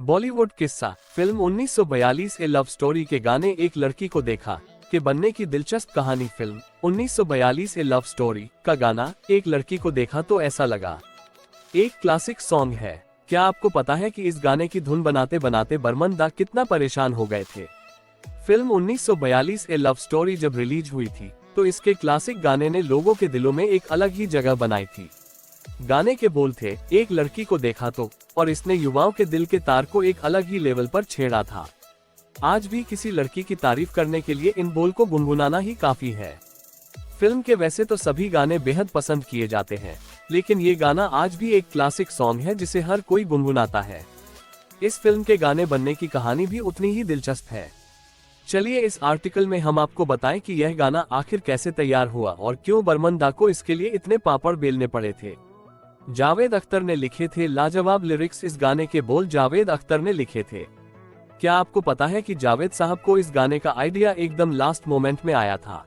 बॉलीवुड किस्सा फिल्म 1942 ए love story के गाने एक लड़की को देखा के बनने की दिलचस्प कहानी। फिल्म 1942 ए लव स्टोरी का गाना एक लड़की को देखा तो ऐसा लगा एक क्लासिक सॉन्ग है। क्या आपको पता है कि इस गाने की धुन बनाते बनाते बर्मन दा कितना परेशान हो गए थे। फिल्म 1942 ए लव स्टोरी जब रिलीज हुई थी तो इसके क्लासिक गाने ने लोगों के दिलों में एक अलग ही जगह बनाई थी। गाने के बोल थे एक लड़की को देखा तो, और इसने युवाओं के दिल के तार को एक अलग ही लेवल पर छेड़ा था। आज भी किसी लड़की की तारीफ करने के लिए इन बोल को गुनगुनाना ही काफी है। फिल्म के वैसे तो सभी गाने बेहद पसंद किए जाते हैं, लेकिन ये गाना आज भी एक क्लासिक सॉन्ग है जिसे हर कोई गुनगुनाता है। इस फिल्म के गाने बनने की कहानी भी उतनी ही दिलचस्प है। चलिए इस आर्टिकल में हम आपको बताएं कि यह गाना आखिर कैसे तैयार हुआ और क्यों बर्मन दा को इसके लिए इतने पापड़ बेलने पड़े थे। जावेद अख्तर ने लिखे थे लाजवाब लिरिक्स। इस गाने के बोल जावेद अख्तर ने लिखे थे। क्या आपको पता है कि जावेद साहब को इस गाने का आइडिया एकदम लास्ट मोमेंट में आया था।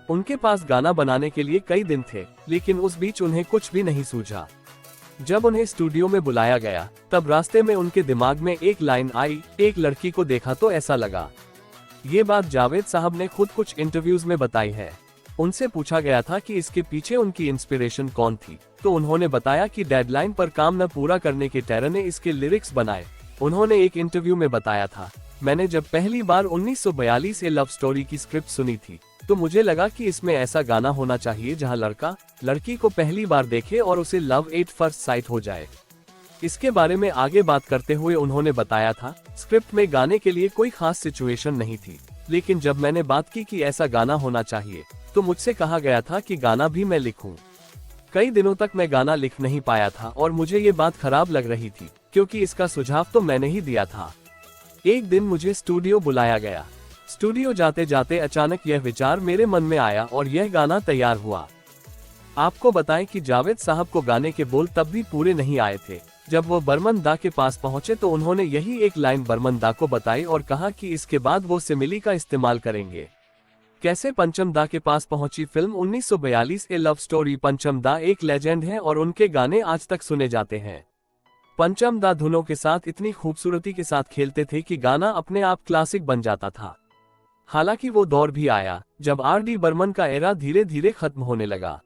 उनके पास गाना बनाने के लिए कई दिन थे, लेकिन उस बीच उन्हें कुछ भी नहीं सूझा। जब उन्हें स्टूडियो में बुलाया गया तब रास्ते में उनके दिमाग में एक लाइन आई, एक लड़की को देखा तो ऐसा लगा। ये बात जावेद साहब ने खुद कुछ इंटरव्यूज में बताई है। उनसे पूछा गया था कि इसके पीछे उनकी इंस्पिरेशन कौन थी, तो उन्होंने बताया कि डेडलाइन पर काम न पूरा करने के टैर ने इसके लिरिक्स बनाए। उन्होंने एक इंटरव्यू में बताया था, मैंने जब पहली बार 1942 ए लव स्टोरी की स्क्रिप्ट सुनी थी तो मुझे लगा कि इसमें ऐसा गाना होना चाहिए जहां लड़का लड़की को पहली बार देखे और उसे लव एट फर्स्ट साइट हो जाए। इसके बारे में आगे बात करते हुए उन्होंने बताया था, स्क्रिप्ट में गाने के लिए कोई खास सिचुएशन नहीं थी, लेकिन जब मैंने बात की कि ऐसा गाना होना चाहिए तो मुझसे कहा गया था कि गाना भी मैं लिखूं। कई दिनों तक मैं गाना लिख नहीं पाया था और मुझे ये बात खराब लग रही थी, क्योंकि इसका सुझाव तो मैंने ही दिया था। एक दिन मुझे स्टूडियो बुलाया गया। स्टूडियो जाते जाते अचानक यह विचार मेरे मन में आया और यह गाना तैयार हुआ। आपको बताएं कि जावेद साहब को गाने के बोल तब भी पूरे नहीं आए थे। जब वो बर्मन दा के पास पहुंचे तो उन्होंने यही एक लाइन बर्मन दा को बताई और कहा कि इसके बाद वो सिमिली का इस्तेमाल करेंगे। कैसे पंचम दा के पास पहुंची फिल्म 1942 ए लव स्टोरी। पंचम दा एक लेजेंड है और उनके गाने आज तक सुने जाते हैं। पंचम दा धुनों के साथ इतनी खूबसूरती के साथ खेलते थे कि गाना अपने आप क्लासिक बन जाता था। हालांकि वो दौर भी आया जब आर.डी. बर्मन का एरा धीरे धीरे खत्म होने लगा।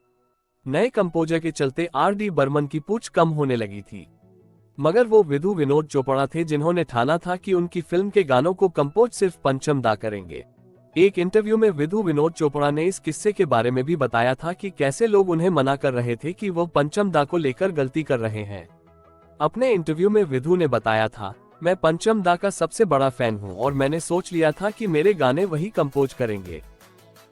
नए कंपोजर के चलते आर.डी. बर्मन की पूछ कम होने लगी थी, मगर वो विधु विनोद चोपड़ा थे जिन्होंने ठाना था कि उनकी फिल्म के गानों को कंपोज सिर्फ पंचम दा करेंगे। एक इंटरव्यू में विधु विनोद चोपड़ा ने इस किस्से के बारे में भी बताया था कि कैसे लोग उन्हें मना कर रहे थे कि वो पंचम दा को लेकर गलती कर रहे हैं। अपने इंटरव्यू में विधु ने बताया था, मैं पंचम दा का सबसे बड़ा फैन हूं और मैंने सोच लिया था कि मेरे गाने वही कंपोज करेंगे।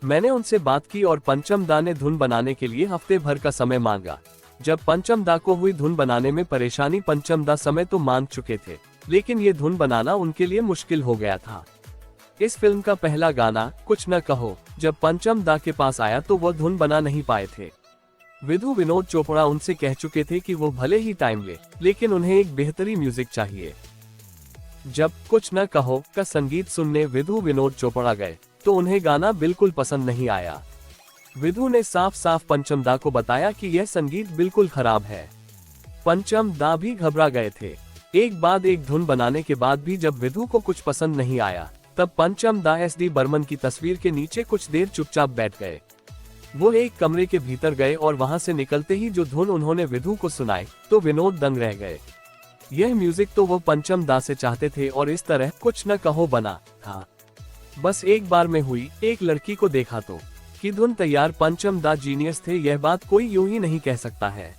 मैंने उनसे बात की और पंचम दा ने धुन बनाने के लिए हफ्ते भर का समय मांगा। जब पंचम दा को हुई धुन बनाने में परेशानी, पंचम दा समय तो मांग चुके थे, लेकिन ये धुन बनाना उनके लिए मुश्किल हो गया था। इस फिल्म का पहला गाना कुछ न कहो जब पंचम दा के पास आया तो वह धुन बना नहीं पाए थे। विधु विनोद चोपड़ा उनसे कह चुके थे कि वो भले ही टाइम ले, लेकिन उन्हें एक बेहतरीन म्यूजिक चाहिए। जब कुछ न कहो का संगीत सुनने विधु विनोद चोपड़ा गए तो उन्हें गाना बिल्कुल पसंद नहीं आया। विधु ने साफ साफ पंचम दा को बताया कि यह संगीत बिल्कुल खराब है। पंचम दा भी घबरा गए थे। एक बाद एक धुन बनाने के बाद भी जब विधु को कुछ पसंद नहीं आया तब पंचम दा एस.डी. बर्मन की तस्वीर के नीचे कुछ देर चुपचाप बैठ गए। वो एक कमरे के भीतर गए और वहां से निकलते ही जो धुन उन्होंने विधु को सुनाई तो विनोद दंग रह गए। यह म्यूजिक तो वो पंचम दा से चाहते थे और इस तरह कुछ न कहो बना था। बस एक बार में हुई एक लड़की को देखा तो की धुन तैयार। पंचम दा जीनियस थे, यह बात कोई यूं ही नहीं कह सकता है।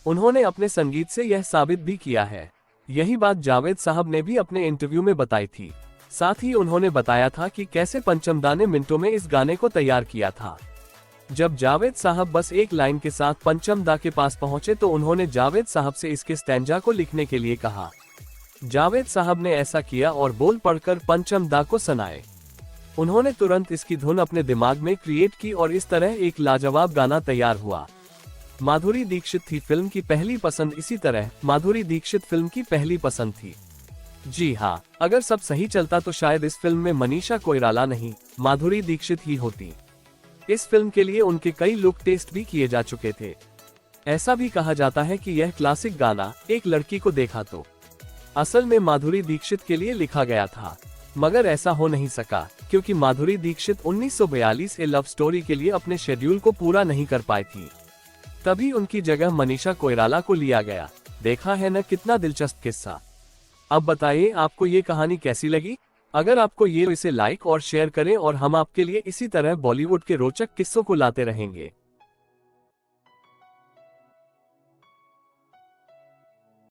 उन्होंने अपने संगीत से यह साबित भी किया है। यही बात जावेद साहब ने भी अपने इंटरव्यू में बताई थी। साथ ही उन्होंने बताया था कि कैसे पंचम दा ने मिनटों में इस गाने को तैयार किया था। जब जावेद साहब बस एक लाइन के साथ पंचम दा के पास पहुंचे तो उन्होंने जावेद साहब से इसके स्टैंजा को लिखने के लिए कहा। जावेद साहब ने ऐसा किया और बोल पढ़कर पंचम दा को सुनाए। उन्होंने तुरंत इसकी धुन अपने दिमाग में क्रिएट की और इस तरह एक लाजवाब गाना तैयार हुआ। माधुरी दीक्षित थी फिल्म की पहली पसंद। इसी तरह माधुरी दीक्षित फिल्म की पहली पसंद थी। जी हाँ, अगर सब सही चलता तो शायद इस फिल्म में मनीषा कोइराला नहीं, माधुरी दीक्षित ही होती। इस फिल्म के लिए उनके कई लुक टेस्ट भी किए जा चुके थे। ऐसा भी कहा जाता है कि यह क्लासिक गाना एक लड़की को देखा तो असल में माधुरी दीक्षित के लिए लिखा गया था, मगर ऐसा हो नहीं सका क्योंकि माधुरी दीक्षित 1942 ए लव स्टोरी के लिए अपने शेड्यूल को पूरा नहीं कर पाई थी। तभी उनकी जगह मनीषा कोइराला को लिया गया। देखा है न कितना दिलचस्प किस्सा। अब बताइए आपको ये कहानी कैसी लगी। अगर आपको ये तो इसे लाइक और शेयर करें और हम आपके लिए इसी तरह बॉलीवुड के रोचक किस्सों को लाते रहेंगे।